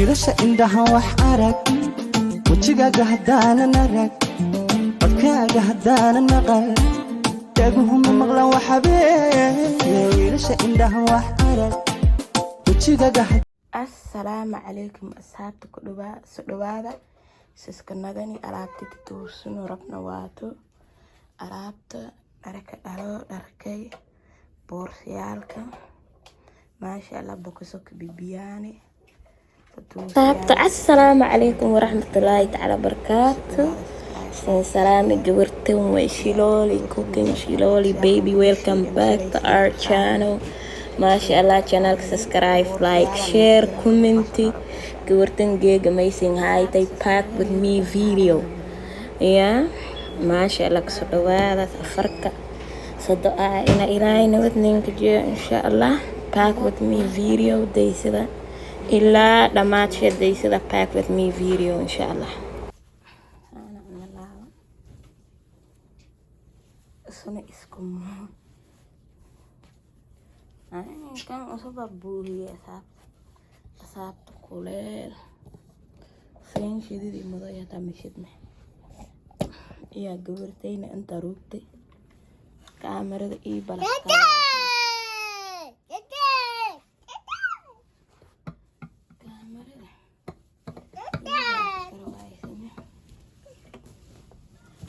wiilasha indhaha wax arag wajigaaga haddaanan arag codkaaga haddaanan maqal dhaguhuma maqlan waxabee wiilasha indhaha wax arag wajigaaga. Assalaamu calaykum asxaabta ku dhawaada siska nagani alaabta tuursano rabna waato alaabta dharka dhalo dharkay boorsiyaalka maasha Allah bokoso ka bibiyaani asxaabta. Assalaamu calaykum waraxmatullaahi tacaala barakaatu. Salaam gabartan way Shiloli cooking Shiloli baby, welcome back to our channel. Masha Allah, channel subscribe, like, share, comment. Gabartan gig amazing hi they pack with me video. Yeah, Masha Allah kusoo dhawaada safarka sadaa ina ilaahay nabad ninka jee insha Allah. Pack with me video daysida ilaa dhamaadkeed daysida pack with me video insha Allah. Sona iskumo kan usaba buuliye asaabta kuleel seen shididii mudaya tamishidne iya gabartayna inta ruugtay kaamirada ii balaka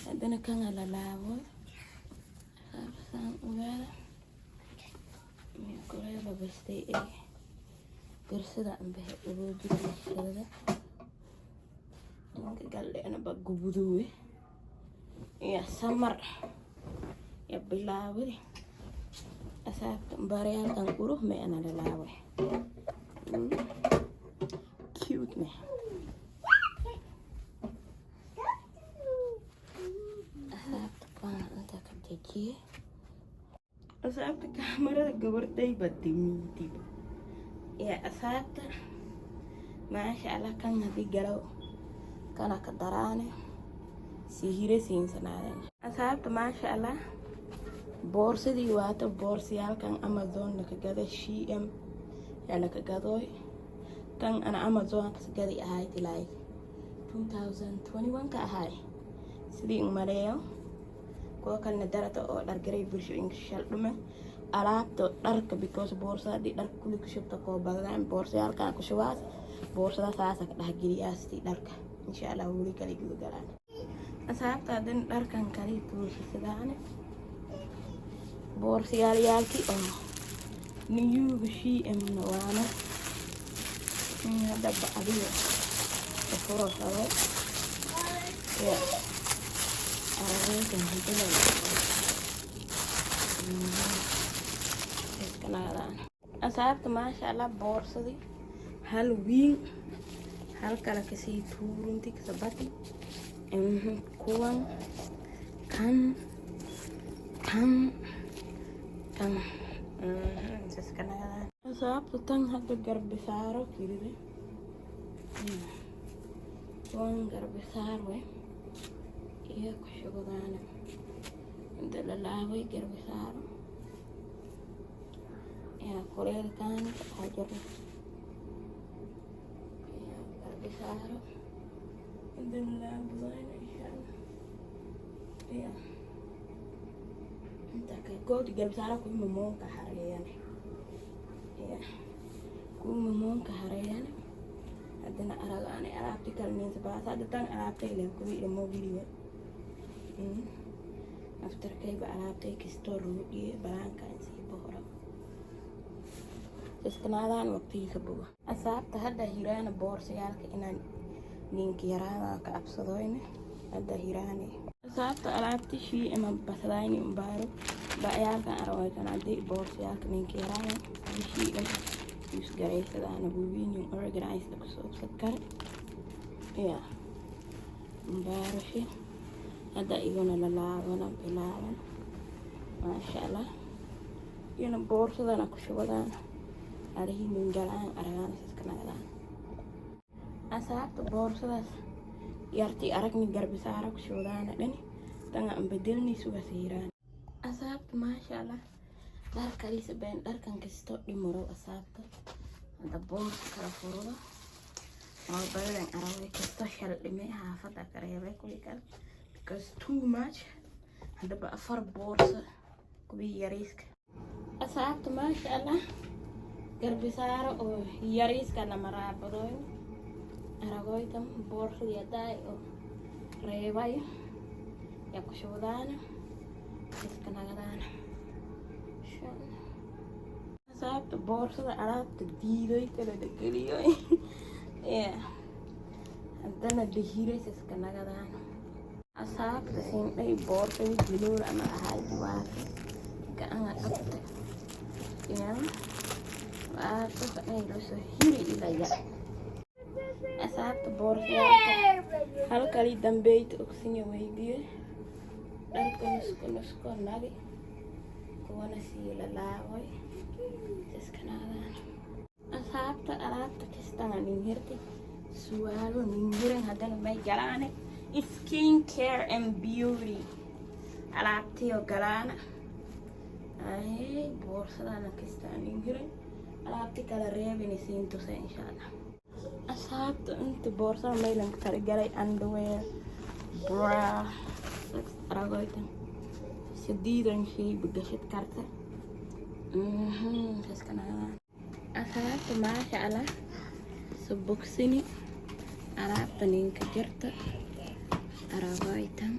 hadana kan la laabo وهذا من كلها بستي إيه قرصة عم به وجود الشهادة قال لي أنا بقبضوه يا سمر يا بلاوي أسافت مباريال أنقره ما أنا للاوي كيوت me أسافت كان أنت كبتجي أصابت كاميرا قبرتي بدميتي يا أصابت ما شاء الله كان هذي قلو كان كدراني سيهيري سين سنادين أصابت ما شاء الله بورصة دي واتو بورصيال كان أمازون لكجذا شي إم يعني كجذوي كان أنا أمازون كسجذي أهاي تلاي 2021 كأهاي سدي مريو kuwa kalena darata oo dhar garay bulshooyinka shal dhume alaabta dharka because boorsada dhar kulli ku shubta ko badan boorsayaalka ku shubaas boorsada saasa ka dhaxgeliyaasti dharka insha Allah wali kale gudu galaan asxaabta dan dharkan kale tuursadaane boorsayaalki oo niyu bishi emna waana hada baadiyo furo sare ya أصابت ما شاء الله بورصدي هالوين هالكلا كسي تورنتي كسبتي كوان كان أصابت تان هذا قرب سارو كيري كوان قرب سارو iya ku shugudana inta la laabay garbi saaro ya kuleelkan hajar ya garbi saaro inta la laabay insha Allah ya inta ka god garbi saaro ku mumoonka hareeyane ya ku mumoonka hareeyane hadana aragane alaabti kalneen sabaasa dadtan alaabtay leen ku imo video after kayba alaabtay kisto ruudiye baraanka insi bohra iskanaadaan waqtiga buga asaabta hadda hiraana boorsayaalka inaan ninki yaraana ka absadoyne hadda hiraani asaabta alaabti shii ama basadayni umbaaro baayaalka araway kana dii boorsayaalka ninki yaraana shii is garaysadaan buubiin organize ku soo sakar ya umbaaro shii هذا يقولنا للاعبنا بلاعبنا ما شاء الله ينا بورصة أنا كشوفان عليه من جلان أرجان سكنا جلان أساعد بورصة يرتي أرجني جرب سعرك كشوفان لني تنا بدلني سوى سيران أساعد ما شاء الله دار كريس بين دار كان كستو دي مرو أساعد هذا بورصة كرفورة badan araway kasto shal dhimay xaafada kareebay kuwi kale because too much hadaba afar boorsa kuwi yariiska asxaabta maasha Allah garbisaaro oo yariiska la maraabado aragoytan boorsa yaday oo reebay ya ku showdaana iska nagadaana asxaabta boorsada alaabta diiday kala geliyo haddana dhihiirays iska nagadaana asxaabta siinay boorsada dilool ama ahay waata gacan qabta waata ay la soo hiri ilaya asxaabta boorsada halkali dambeeyta ogsinya weydiye dharka nusku nagi kuwana sii la laaway iska nagadaana asxaabta alaabta kastana nin hirtay suwaalo nin hiran haddana may galaane skin care and beauty alaabtiyo galaana boorsadana kastana nin hiran alaabti kala reebinaysiin tusa insha Allah asxaabta inta boorsada maylan talagalay underwear bra aragoytan sidiidan shay bugashid karta iska nagadaana asxaabta maasha Allah subuksini alaabta ninka jirta aragoytan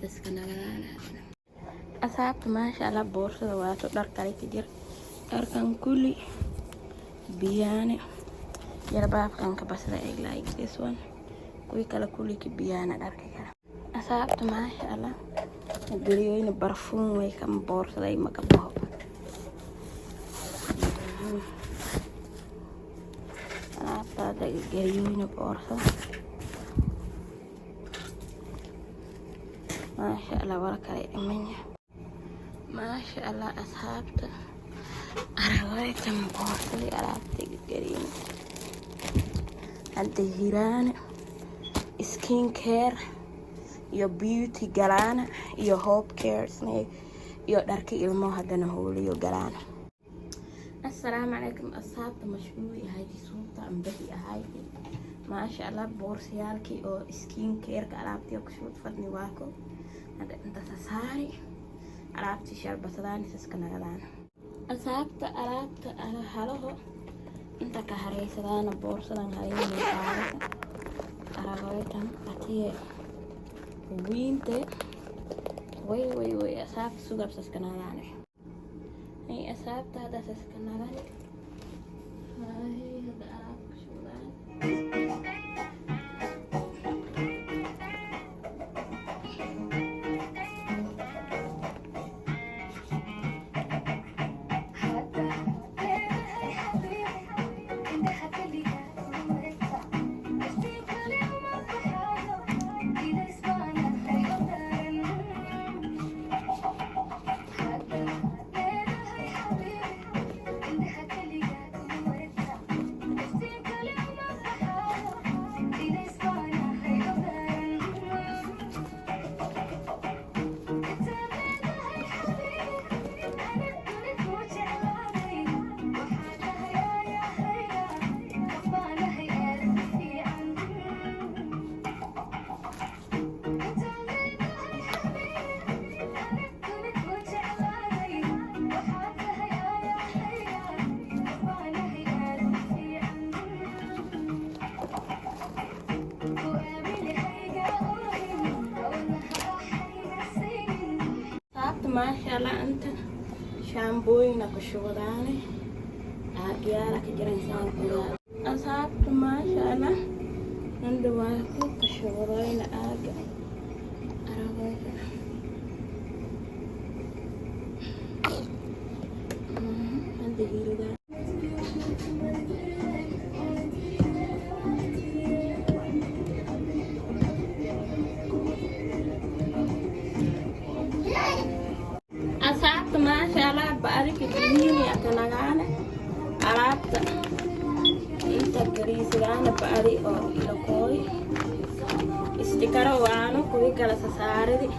iska nagadaana asxaabta maasha Allah boorsada waato dhar kale ka jir dharkan kulli biyaane yarbaabkan ka basda ay like this one kuwi kale kulli ka biyaana dharka kale asxaabta maasha Allah galiyoyna barfuun way kan boorsada ay magabaho alaabta galiyoyna boorsada maasha Allah wala kale amanya maasha Allah asxaabta aragoytan boorsada alaabta galiyoyna hadda hiraan skin care iyo beauty galaana iyo hope care iyo dharka ilmo haddana hooliyo galaana السلام عليكم أصحاب مشهور هاي صوت عم بدي هاي ما شاء الله بورسيالكي أو سكين كير كعلابتي وكشوت فدني واكو هذا أنت تساري علابتي شربة ثاني سكنا غدان أصحاب علابت على حاله أنت كهري سدان بورسلان هاي من عارفة أراغويتم أتيه وينتي وي أصحاب سوغب سكنا غدان هي أصحابت هذا سكنا غدان هاي هذا ألعاب شغلان ما شاء الله أنت شامبوين أكو شغلاني أجيالك جرنسان كلها أصحاب ما شاء الله عندما كنت شغلين أجي أراغيك عندي هيدا ما شاء الله بارك كميني أكنعانا عرفت أنت كريسيانا بارك أو لكوي استكارو وانو كوي كلا سساردي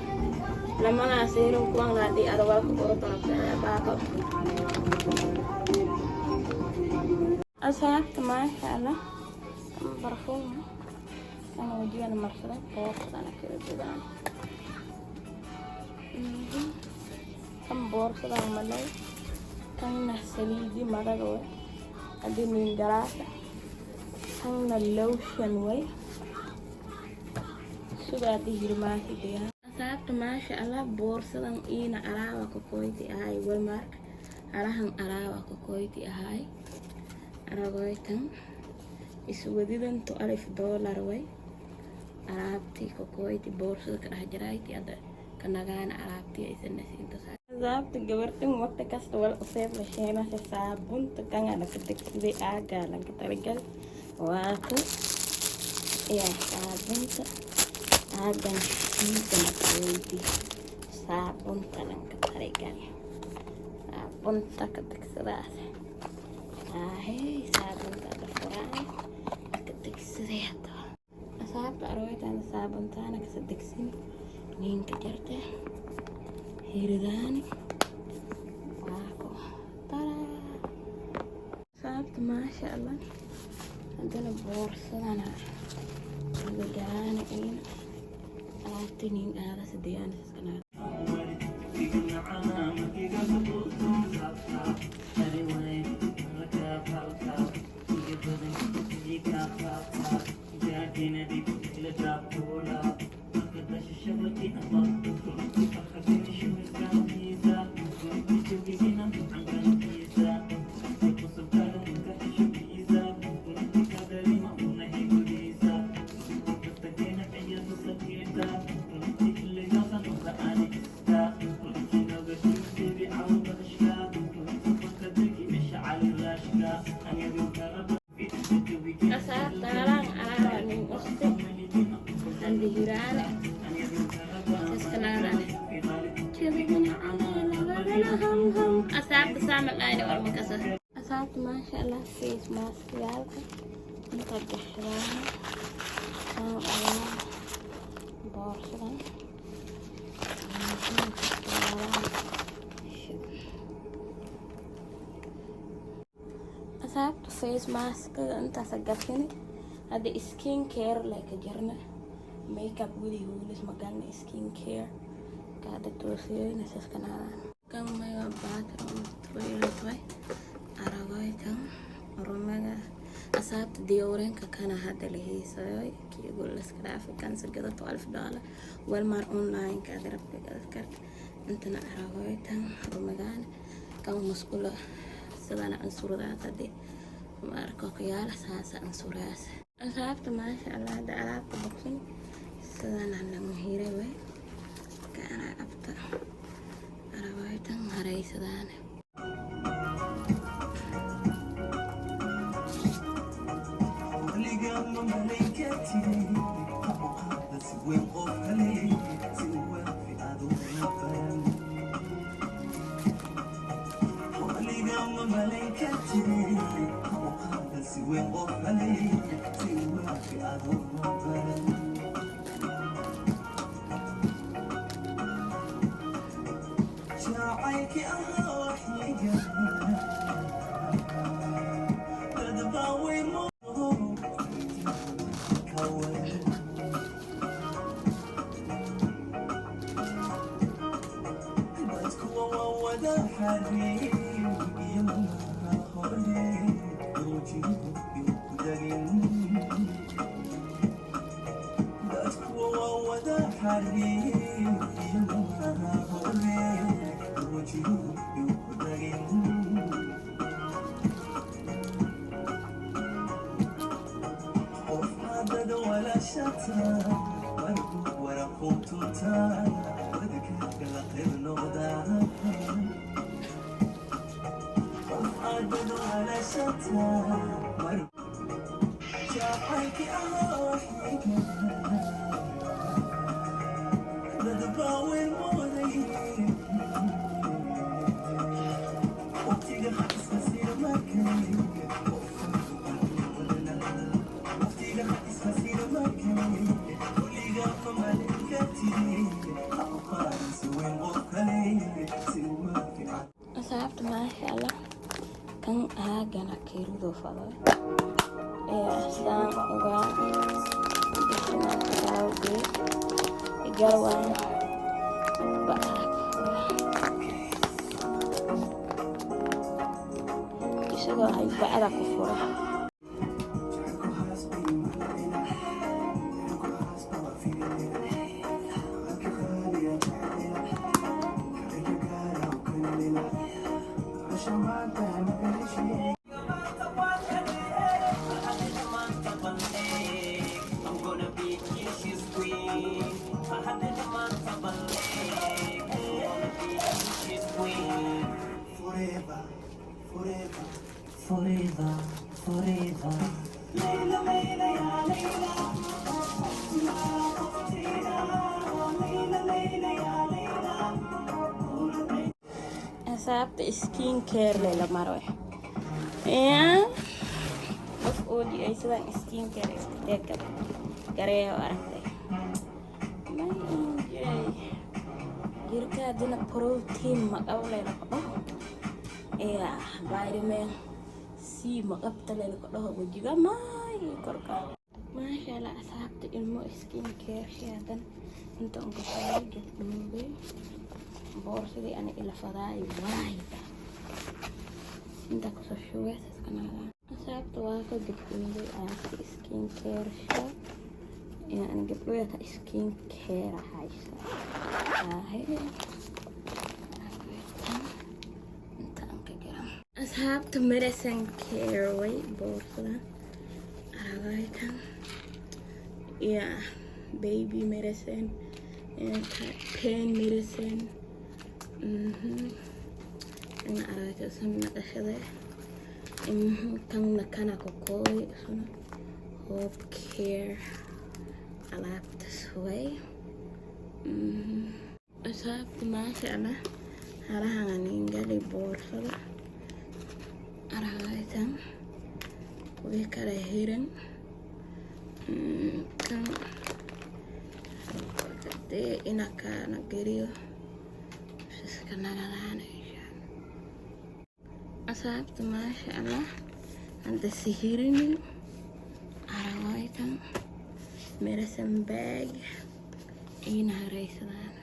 لما ناسيرو كوان نادي أروال كورتنا باكو أصحاب ما شاء الله برفوم أنا وجينا مرسلة بورصة أنا كده جدان كم بورصة أنا ملاي كان سليدي مدغوي أدي من جراسة كان اللوشن وي سوغاتي هرماتي ديها أصابت ما شاء الله بورصة إينا أراوة كوكويتي هاي والمارك أراهم أراوة كوكويتي هاي أراغويتن iswadidan to $1000 way alaabtii kokoyti boorsada ka dhex jirayti hadda kanagaana alaabtii aysan nasiinta alaabta gabardhan waqti kasta wal useeb la sheenasha saabunta kangana ka degsaday aagaalan ka talagal waato iya saabunta aagan shiidana koyti saabunta lan ka talagal saabunta ka degsadaas saabunta da furaay سريعة أصابت أرويت على صابنتانا كصدقسني نين كجرته هيرداني واكو ترى أصابت ما شاء الله عندنا بورصة أنا رجعاني إين أعطيني هذا سديان سكنات أصابت سامع الآن والمكسر أصابت ما شاء الله فيس ماسك يالك مطبخ شراها سامع الله بورصة أصابت فيس ماسك أنت سقفتني هذا سكين كير لك جرنا ميك اب ولي اسمه قالنا سكين كير قاعدة توصيلي نسيس كنانا كم ما يوباتهم توي أراغويتهم رمجا أصابت ديورين كان هذا اللي هي سوي كي يقول لك كرافي كان سجدت $1000 والمار أونلاين كادر أذكر أنتنا أراغويتهم رمجان كم مسؤولة سدانا أنصر ذات دي ماركو قيال ساسا أنصراس أصابت ما شاء الله هذا ألعاب بوكسين سدانا نمهيري وي كان أبتا أراغويتهم هري سدانا أصابت ما شاء الله كان هاجنا كيلو فضل galwaan isagoo hay bacda ku furay. Forever, forever. Layla, Layla, ya Layla. Layla, Layla, ya Layla. Asxaabta skin care la maro ya qof oo ay sidaan skin care iska gareeyo aragtay jirka dina protein ma qawleena qabo vitamin C ma qabtaleena qabo wajiga maay korka maasha Allah. asxaabta ilmo skin care shaadan inta ugu soo gudbay boorsadii ana ila fadaay waayda inta ku soo shubay asxaabta. asxaabta waa ka gudbay skin care shop يعني قبلوها سكين كير حاجة هاي انت انك جرام اصحاب ميديسن كير وي بورصة عرايتها يا بيبي ميديسن بين ميديسن انا عرايتها سمنا اشده كم نكنا كوكوي سنة هوب كير alaabta suway asxaabta maasha Allah halahan ingali boorsada aragaytan way kala hiran kan dee inaka nagariyo iska nagadaan asxaabta maasha Allah anda sihirin aragaytan medicine bag ina haraysadaan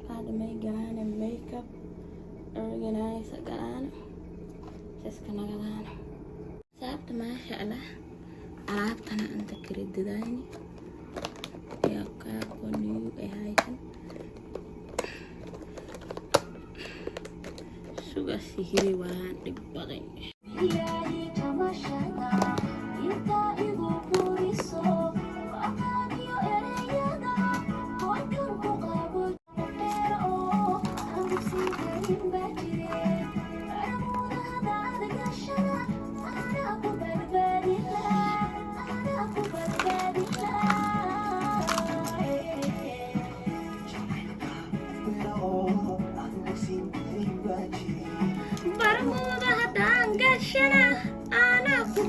qaad may galaan makeup organize galaan iska nagadaan sababta maasha Allah alaabtana anta kiridadaani ya ka qoniyo ay haysan suga sihiri waan dhib badan barmuda haddaan gashana anaa ku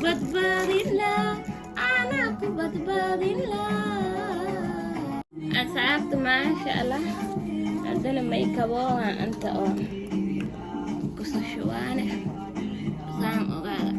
badbaadin laa asxaabta maasha Allah haddana may kaboogan anta oo kusoo shubaane saan ogaada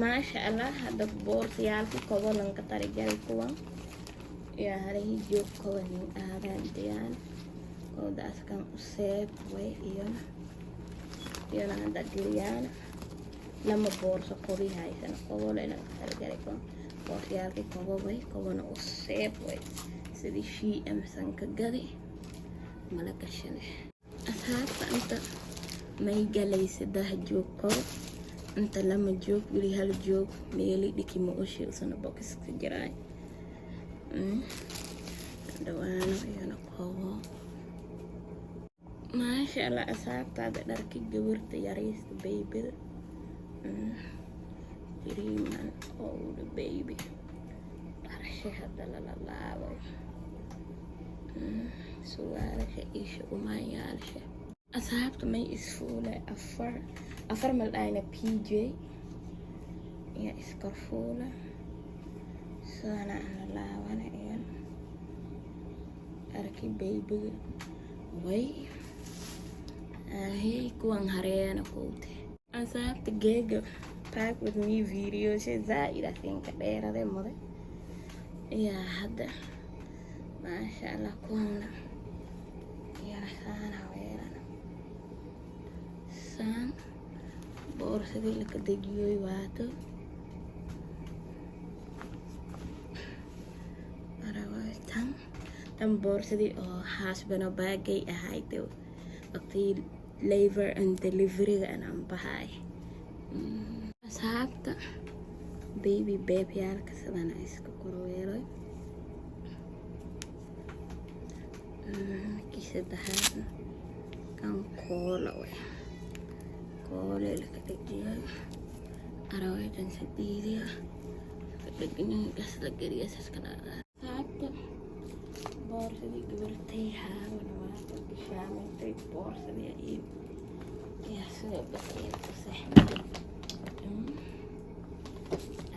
maasha Allah hadda boorsayaalka kobolanka tarigalay kuwan iyo halahi joog kowanin aadaan diyaan koodaaskan u seeb way iyona hadda geliyaan lama boorso kobi haysan kobolena tarigalay kuwan boorsayaalka kobobay kobona u seeb way sidii shii amsanka gadi mala gashane asxaabta inta may galaysa dah joog kobo انت لما جوك ولي هالجوك ميلي ديكي موشي وصنا بوكس كجراي دوانا ويانا قوة ما شاء الله أصاب تادا داركي جبرت ياريس بيبي 3 month old baby. Dharshe hadda lala laabay. Suwaalasha isha umayaalsha. Asxaabta may isfuule afar mal ayna PJ iyo iskarfuule sana ana laawana iyo arki babyga way kuwan hareena quute. Asxaabta geega pack with me video zaid afinka dheerade mude iyo hadda maasha Allah kuwana ya sana weerana san boorsadii la kadejiyoy waato arawatan tan boorsadii oo haasbano baagay ahayd waqtii labor and delivery aan bahay. Asxaabta baby yaalka sidana iska korweeloy kisadahana kan koola way koole la kadejiyay arawatan sadiidiya kadegin gas la geliya saskana. Asxaabta boorsadii gabartay haawana waa bishaamay boorsadii iyo sida basay ku saxmay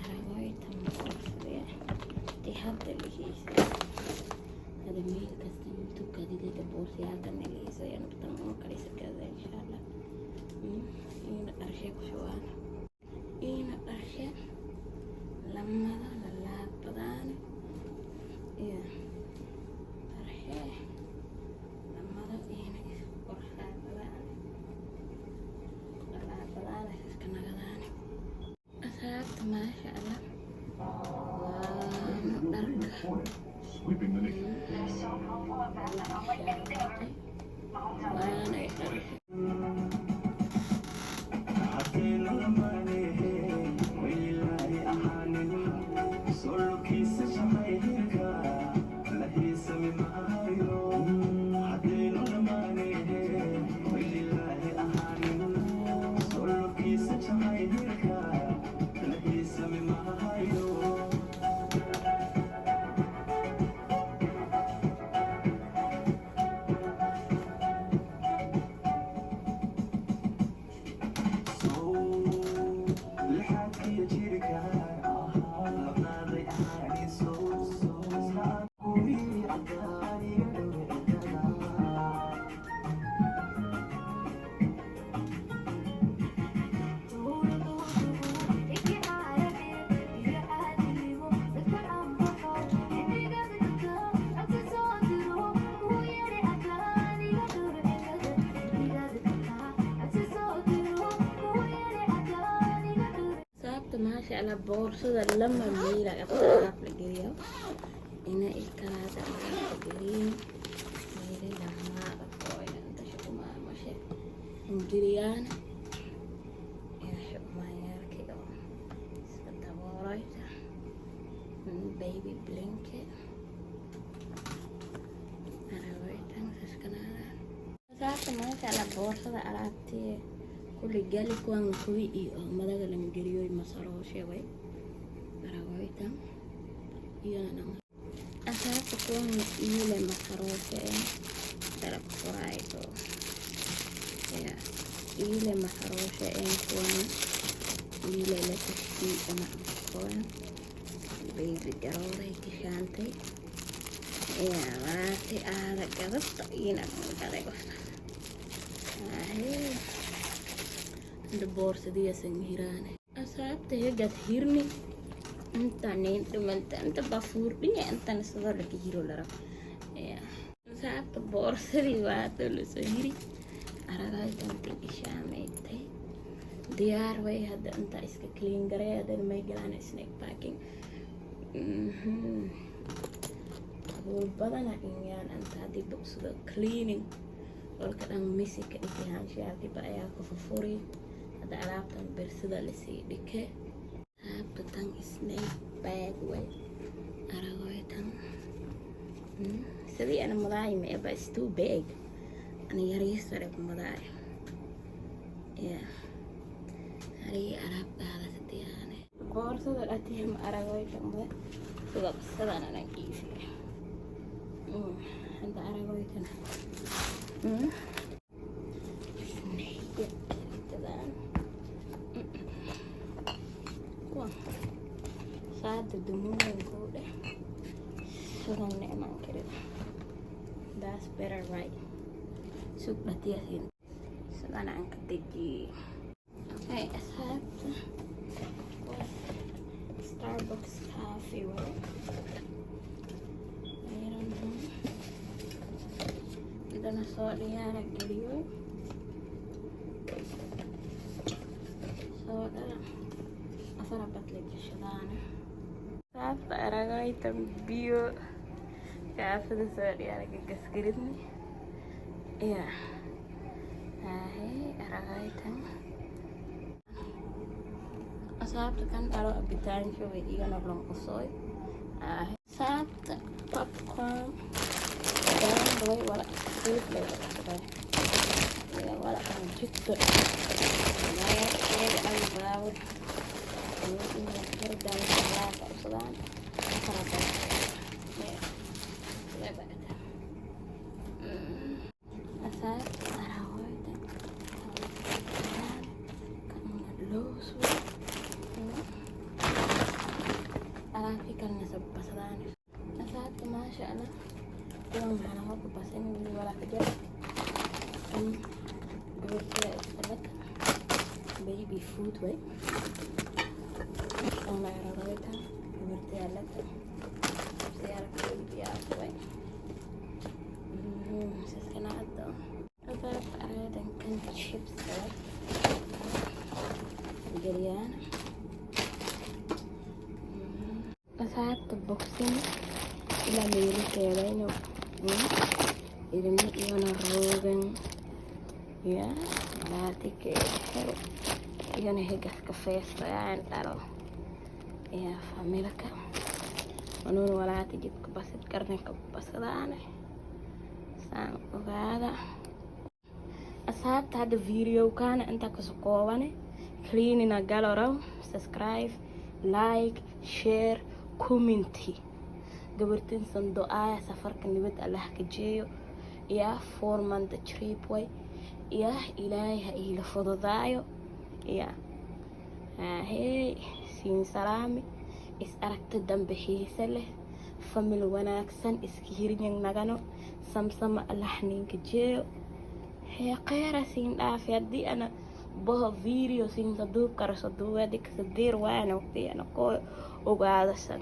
arawatan boorsadii hadda lihiisa هذا ميل كاستن يوتيوب كادي ده بورسي هذا اللي يسوي أنا بتمنى كريسة كذا إن شاء الله. إينا أرشيك شوانا إينا أرشيك لما ذا لا بدان إيه أرشيك لما ذا إينا أرشيك بدان لا بدان إسكنا بدان. أسألت ما شاء الله Sweeping the knee. ما شاء الله بورصة لما ميلا أفتح لقيا إنا إكاد لقيا ميري لما أقوي أنت شو ما ماشي إنجريان إنا شو ما يركي أو سبتا بورايتا بيبي بلينكي أنا ويتا مسكنا ساعة ما شاء الله بورصة ألعبتي كل جالي كوان كوي إيه ماذا لم يجريوا مسارو شوي براويتا يانا أساس كوان إيه لما مسارو شيء ترى فرايتو يا إيه لما مسارو شيء كوان إيه لما تشتي أنا كوان بيبي جروري كشانتي يا واتي هذا كذبت إينا كذا هاي boorsadii san hiraane asxaabta hegaad hirni intanin dhimanta inta bafuur dhiya intan sidoo laga hiro larab asxaabta boorsadii waa lasoo hiri aragaytanti ishaameydtay diyaar way hadda inta iska clean garay hadan may galaan snack packing abuul badana inyaan anta haddii bogsado cleaning walka dhan misi ka dhigihaan shaalkiiba ayaa ku fufuri هذا علاقة برسدة لسيدك هابتن سنيك باج وي أراغويتن سبي أنا مضاعي ما يبقى it's too big أنا يريس رب مضاعي يا علي ألعاب هذا ستيانه قرصة الأتيهم أراغوي كمبه سبب سدانا نكيسي عند أراغوي كنا نهيك تدان كوا ساعد الدموع ينقوله سدان نعمان كده that's better right سوق بتياسين سدان عنك تجي okay أسحبت Starbucks coffee way. Ito na sorry ha, nag-video. So, masarap at lagi siya na. Para ko itong view. Kaya sa sorry ha, nagkakaskirit ni. Yeah. Ay, araga itong. Masarap kan kalau abitan siya with ikan na belum kusoy. Masarap popcorn. Dan boleh wala food lewat. Ya wala kan gitu. Nah, ini ay bawd. Ini kerjaan saya tak usulan. Masarap. Ya. Lebat. Masarap araw ito. Kamu los. Ikan nasa pasaran. Nasa masya Allah. Yung mahal ako papasin wala ka dyan. Gawin salat. Baby food way. Ang nairarawit ha. Gawin salat. Sayar ka baby ako way. Saskanaan to. Dapat ada kan chips salat. Gerian. Saat boxing ila mili kaya no idan iyon rogan ya lati ke iyon hegas cafe yan taro ya famila ka manun wala ti git ko basit karne ka pasadane sang ogada asat hada video kana anta kusukowane clean na galoro subscribe like share كومنتي قبرتين صندوقايا سفرك نبت الله كجيو يا فورمان دا تريب وي يا إلهي هاي لفضضايو يا هاي سين سلامي إس أركت الدم بحيسله فمل وناكسن إسكيرين نغانو سمسم اللحنين كجيو هي قيرة سين آفيا دي أنا بها فيديو سين صدوب كرسدوه ديك سدير وانا وقتي أنا قوي وقاعدة سن